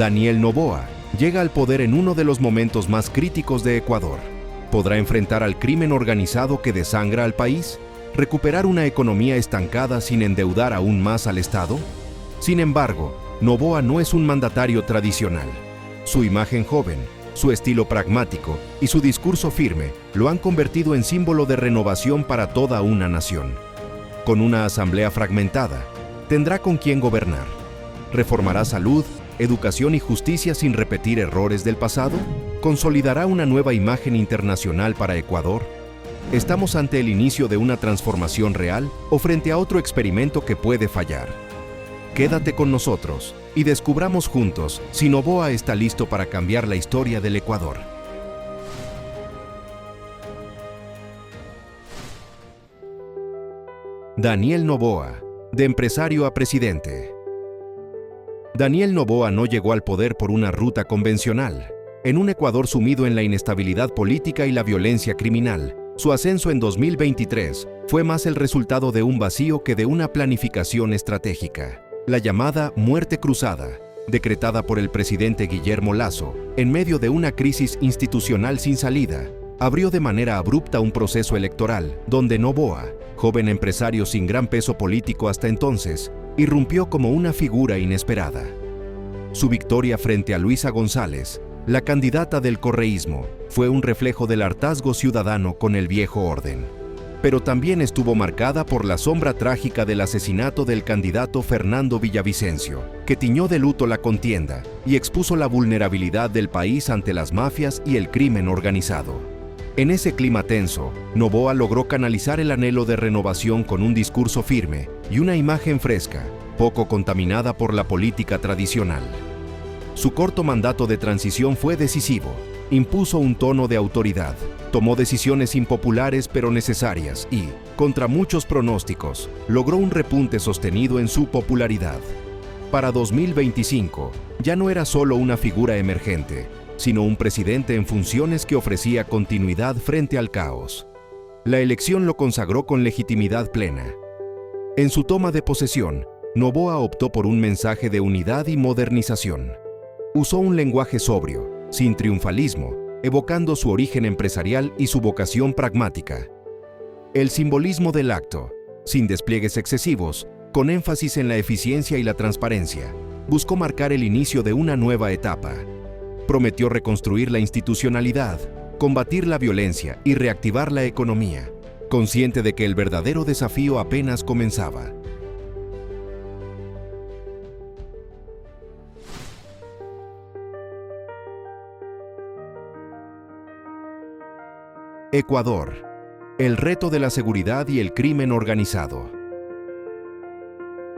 Daniel Noboa llega al poder en uno de los momentos más críticos de Ecuador. ¿Podrá enfrentar al crimen organizado que desangra al país? ¿Recuperar una economía estancada sin endeudar aún más al Estado? Sin embargo, Noboa no es un mandatario tradicional. Su imagen joven, su estilo pragmático y su discurso firme lo han convertido en símbolo de renovación para toda una nación. Con una asamblea fragmentada, tendrá con quién gobernar. ¿Reformará salud, educación y justicia sin repetir errores del pasado? ¿Consolidará una nueva imagen internacional para Ecuador? ¿Estamos ante el inicio de una transformación real o frente a otro experimento que puede fallar? Quédate con nosotros y descubramos juntos si Noboa está listo para cambiar la historia del Ecuador. Daniel Noboa, de empresario a presidente. Daniel Noboa no llegó al poder por una ruta convencional. En un Ecuador sumido en la inestabilidad política y la violencia criminal, su ascenso en 2023 fue más el resultado de un vacío que de una planificación estratégica. La llamada muerte cruzada, decretada por el presidente Guillermo Lasso, en medio de una crisis institucional sin salida, abrió de manera abrupta un proceso electoral donde Noboa, joven empresario sin gran peso político hasta entonces, irrumpió como una figura inesperada. Su victoria frente a Luisa González, la candidata del correísmo, fue un reflejo del hartazgo ciudadano con el viejo orden. Pero también estuvo marcada por la sombra trágica del asesinato del candidato Fernando Villavicencio, que tiñó de luto la contienda y expuso la vulnerabilidad del país ante las mafias y el crimen organizado. En ese clima tenso, Noboa logró canalizar el anhelo de renovación con un discurso firme y una imagen fresca, poco contaminada por la política tradicional. Su corto mandato de transición fue decisivo. Impuso un tono de autoridad, tomó decisiones impopulares pero necesarias y, contra muchos pronósticos, logró un repunte sostenido en su popularidad. Para 2025, ya no era solo una figura emergente, sino un presidente en funciones que ofrecía continuidad frente al caos. La elección lo consagró con legitimidad plena. En su toma de posesión, Noboa optó por un mensaje de unidad y modernización. Usó un lenguaje sobrio, sin triunfalismo, evocando su origen empresarial y su vocación pragmática. El simbolismo del acto, sin despliegues excesivos, con énfasis en la eficiencia y la transparencia, buscó marcar el inicio de una nueva etapa. Prometió reconstruir la institucionalidad, combatir la violencia y reactivar la economía, consciente de que el verdadero desafío apenas comenzaba. Ecuador. El reto de la seguridad y el crimen organizado.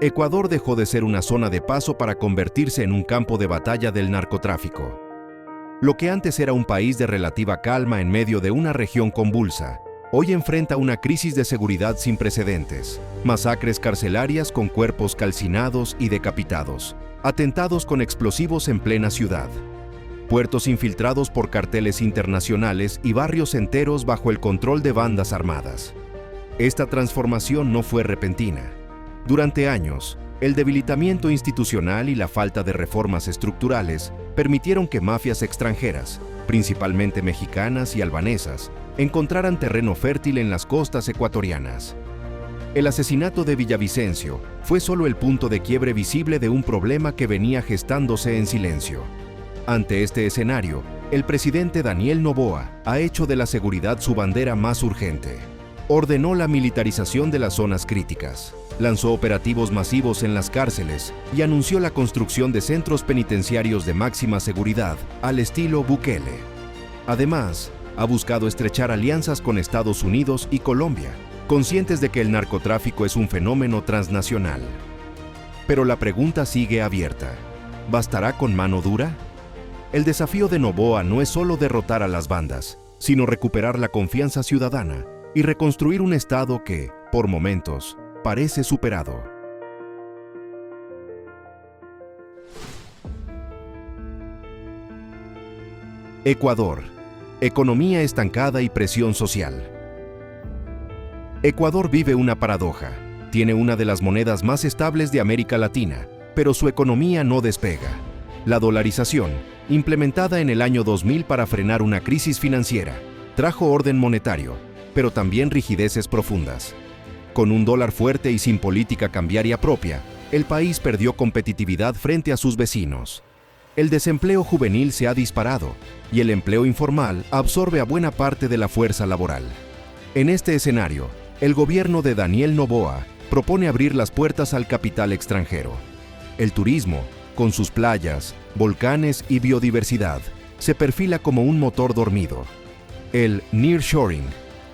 Ecuador dejó de ser una zona de paso para convertirse en un campo de batalla del narcotráfico. Lo que antes era un país de relativa calma en medio de una región convulsa, hoy enfrenta una crisis de seguridad sin precedentes, masacres carcelarias con cuerpos calcinados y decapitados, atentados con explosivos en plena ciudad, puertos infiltrados por carteles internacionales y barrios enteros bajo el control de bandas armadas. Esta transformación no fue repentina. Durante años, el debilitamiento institucional y la falta de reformas estructurales permitieron que mafias extranjeras, principalmente mexicanas y albanesas, encontraran terreno fértil en las costas ecuatorianas. El asesinato de Villavicencio fue solo el punto de quiebre visible de un problema que venía gestándose en silencio. Ante este escenario, el presidente Daniel Noboa ha hecho de la seguridad su bandera más urgente. Ordenó la militarización de las zonas críticas, lanzó operativos masivos en las cárceles y anunció la construcción de centros penitenciarios de máxima seguridad al estilo Bukele. Además, ha buscado estrechar alianzas con Estados Unidos y Colombia, conscientes de que el narcotráfico es un fenómeno transnacional. Pero la pregunta sigue abierta. ¿Bastará con mano dura? El desafío de Noboa no es solo derrotar a las bandas, sino recuperar la confianza ciudadana y reconstruir un Estado que, por momentos, parece superado. Ecuador. Economía estancada y presión social. Ecuador vive una paradoja. Tiene una de las monedas más estables de América Latina, pero su economía no despega. La dolarización, implementada en el año 2000 para frenar una crisis financiera, trajo orden monetario, pero también rigideces profundas. Con un dólar fuerte y sin política cambiaria propia, el país perdió competitividad frente a sus vecinos. El desempleo juvenil se ha disparado y el empleo informal absorbe a buena parte de la fuerza laboral. En este escenario, el gobierno de Daniel Noboa propone abrir las puertas al capital extranjero. El turismo, con sus playas, volcanes y biodiversidad, se perfila como un motor dormido. El nearshoring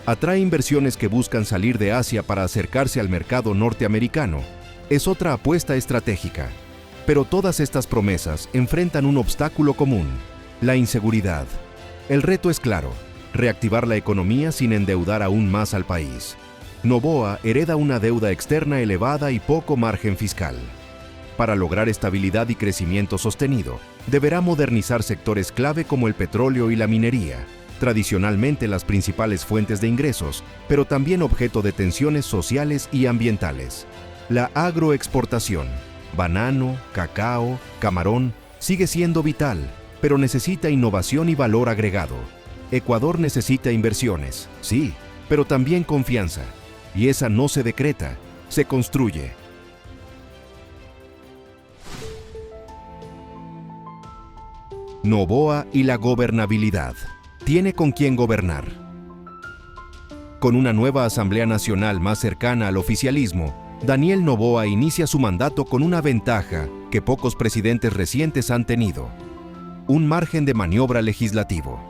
atrae inversiones que buscan salir de Asia para acercarse al mercado norteamericano. Es otra apuesta estratégica. Pero todas estas promesas enfrentan un obstáculo común: la inseguridad. El reto es claro: reactivar la economía sin endeudar aún más al país. Noboa hereda una deuda externa elevada y poco margen fiscal. Para lograr estabilidad y crecimiento sostenido, deberá modernizar sectores clave como el petróleo y la minería, tradicionalmente las principales fuentes de ingresos, pero también objeto de tensiones sociales y ambientales. La agroexportación, banano, cacao, camarón, sigue siendo vital, pero necesita innovación y valor agregado. Ecuador necesita inversiones, sí, pero también confianza. Y esa no se decreta, se construye. Noboa y la gobernabilidad. ¿Tiene con quién gobernar? Con una nueva Asamblea Nacional más cercana al oficialismo, Daniel Noboa inicia su mandato con una ventaja que pocos presidentes recientes han tenido: un margen de maniobra legislativo.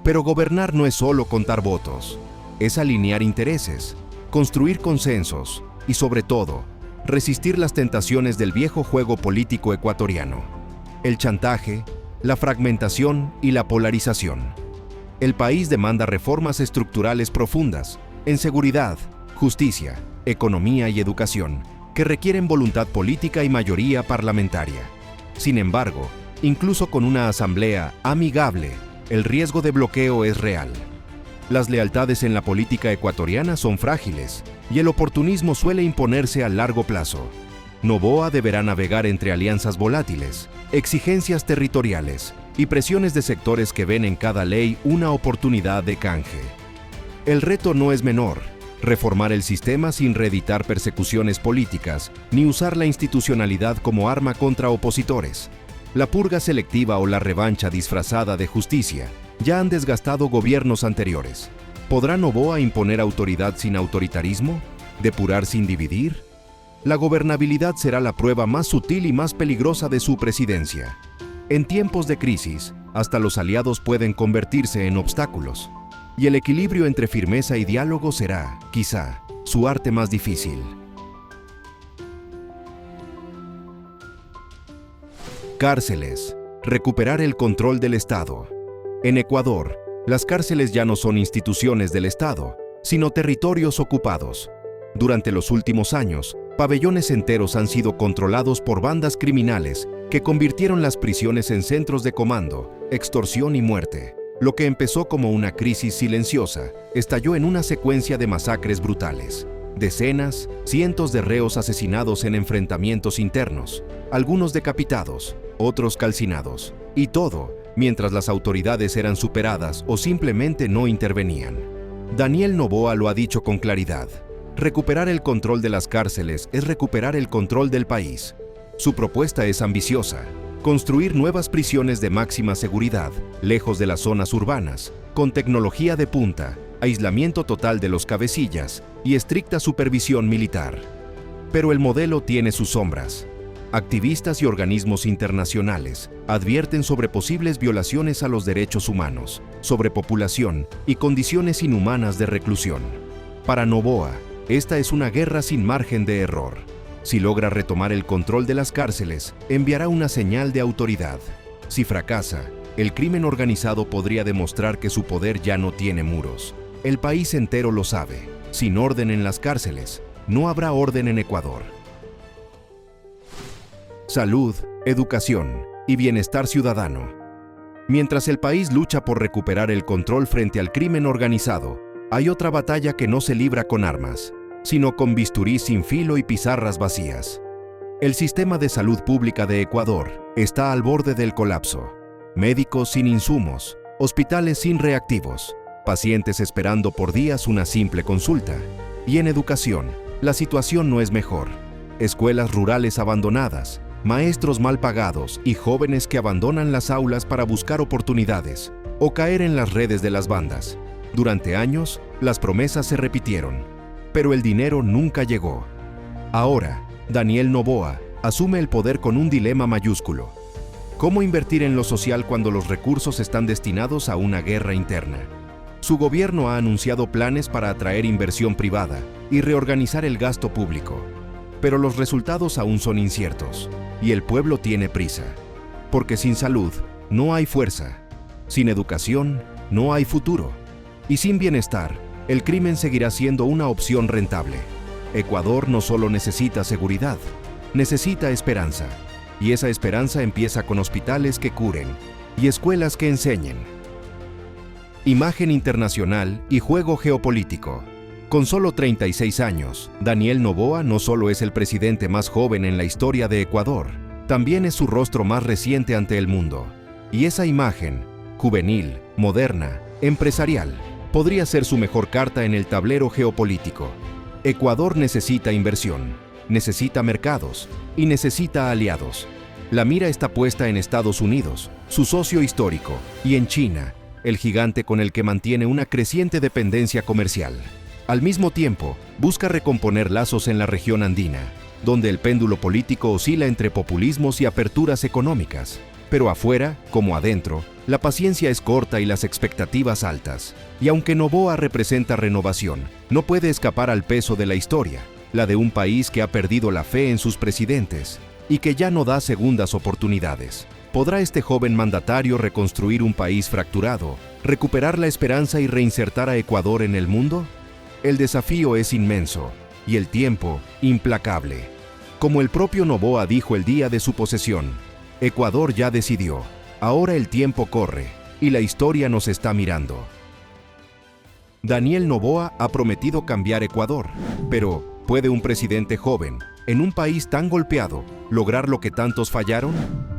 Pero gobernar no es solo contar votos, es alinear intereses, construir consensos y, sobre todo, resistir las tentaciones del viejo juego político ecuatoriano: el chantaje, la fragmentación y la polarización. El país demanda reformas estructurales profundas en seguridad, justicia, economía y educación, que requieren voluntad política y mayoría parlamentaria. Sin embargo, incluso con una asamblea amigable, el riesgo de bloqueo es real. Las lealtades en la política ecuatoriana son frágiles y el oportunismo suele imponerse a largo plazo. Noboa deberá navegar entre alianzas volátiles, exigencias territoriales y presiones de sectores que ven en cada ley una oportunidad de canje. El reto no es menor: reformar el sistema sin reeditar persecuciones políticas ni usar la institucionalidad como arma contra opositores. La purga selectiva o la revancha disfrazada de justicia ya han desgastado gobiernos anteriores. ¿Podrá Noboa imponer autoridad sin autoritarismo? ¿Depurar sin dividir? La gobernabilidad será la prueba más sutil y más peligrosa de su presidencia. En tiempos de crisis, hasta los aliados pueden convertirse en obstáculos. Y el equilibrio entre firmeza y diálogo será, quizá, su arte más difícil. Cárceles. Recuperar el control del Estado. En Ecuador, las cárceles ya no son instituciones del Estado, sino territorios ocupados. Durante los últimos años, pabellones enteros han sido controlados por bandas criminales que convirtieron las prisiones en centros de comando, extorsión y muerte. Lo que empezó como una crisis silenciosa, estalló en una secuencia de masacres brutales. Decenas, cientos de reos asesinados en enfrentamientos internos, algunos decapitados, otros calcinados. Y todo, mientras las autoridades eran superadas o simplemente no intervenían. Daniel Noboa lo ha dicho con claridad: recuperar el control de las cárceles es recuperar el control del país. Su propuesta es ambiciosa: construir nuevas prisiones de máxima seguridad, lejos de las zonas urbanas, con tecnología de punta, aislamiento total de los cabecillas y estricta supervisión militar. Pero el modelo tiene sus sombras. Activistas y organismos internacionales advierten sobre posibles violaciones a los derechos humanos, sobrepopulación y condiciones inhumanas de reclusión. Para Noboa, esta es una guerra sin margen de error. Si logra retomar el control de las cárceles, enviará una señal de autoridad. Si fracasa, el crimen organizado podría demostrar que su poder ya no tiene muros. El país entero lo sabe: sin orden en las cárceles, no habrá orden en Ecuador. Salud, educación y bienestar ciudadano. Mientras el país lucha por recuperar el control frente al crimen organizado, hay otra batalla que no se libra con armas, sino con bisturí sin filo y pizarras vacías. El sistema de salud pública de Ecuador está al borde del colapso. Médicos sin insumos, hospitales sin reactivos, pacientes esperando por días una simple consulta. Y en educación, la situación no es mejor. Escuelas rurales abandonadas, maestros mal pagados y jóvenes que abandonan las aulas para buscar oportunidades o caer en las redes de las bandas. Durante años, las promesas se repitieron, pero el dinero nunca llegó. Ahora, Daniel Noboa asume el poder con un dilema mayúsculo. ¿Cómo invertir en lo social cuando los recursos están destinados a una guerra interna? Su gobierno ha anunciado planes para atraer inversión privada y reorganizar el gasto público. Pero los resultados aún son inciertos, y el pueblo tiene prisa. Porque sin salud no hay fuerza, sin educación no hay futuro, y sin bienestar, el crimen seguirá siendo una opción rentable. Ecuador no solo necesita seguridad, necesita esperanza. Y esa esperanza empieza con hospitales que curen y escuelas que enseñen. Imagen internacional y juego geopolítico. Con solo 36 años, Daniel Noboa no solo es el presidente más joven en la historia de Ecuador, también es su rostro más reciente ante el mundo. Y esa imagen, juvenil, moderna, empresarial, podría ser su mejor carta en el tablero geopolítico. Ecuador necesita inversión, necesita mercados y necesita aliados. La mira está puesta en Estados Unidos, su socio histórico, y en China, el gigante con el que mantiene una creciente dependencia comercial. Al mismo tiempo, busca recomponer lazos en la región andina, donde el péndulo político oscila entre populismos y aperturas económicas. Pero afuera, como adentro, la paciencia es corta y las expectativas altas. Y aunque Noboa representa renovación, no puede escapar al peso de la historia, la de un país que ha perdido la fe en sus presidentes y que ya no da segundas oportunidades. ¿Podrá este joven mandatario reconstruir un país fracturado, recuperar la esperanza y reinsertar a Ecuador en el mundo? El desafío es inmenso y el tiempo implacable. Como el propio Noboa dijo el día de su posesión, Ecuador ya decidió, ahora el tiempo corre y la historia nos está mirando. Daniel Noboa ha prometido cambiar Ecuador, pero ¿puede un presidente joven, en un país tan golpeado, lograr lo que tantos fallaron?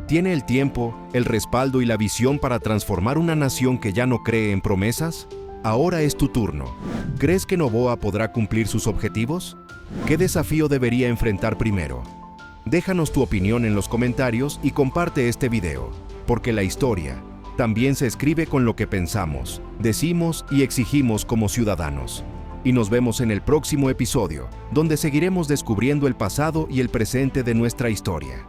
¿Tiene el tiempo, el respaldo y la visión para transformar una nación que ya no cree en promesas? Ahora es tu turno. ¿Crees que Noboa podrá cumplir sus objetivos? ¿Qué desafío debería enfrentar primero? Déjanos tu opinión en los comentarios y comparte este video, porque la historia también se escribe con lo que pensamos, decimos y exigimos como ciudadanos. Y nos vemos en el próximo episodio, donde seguiremos descubriendo el pasado y el presente de nuestra historia.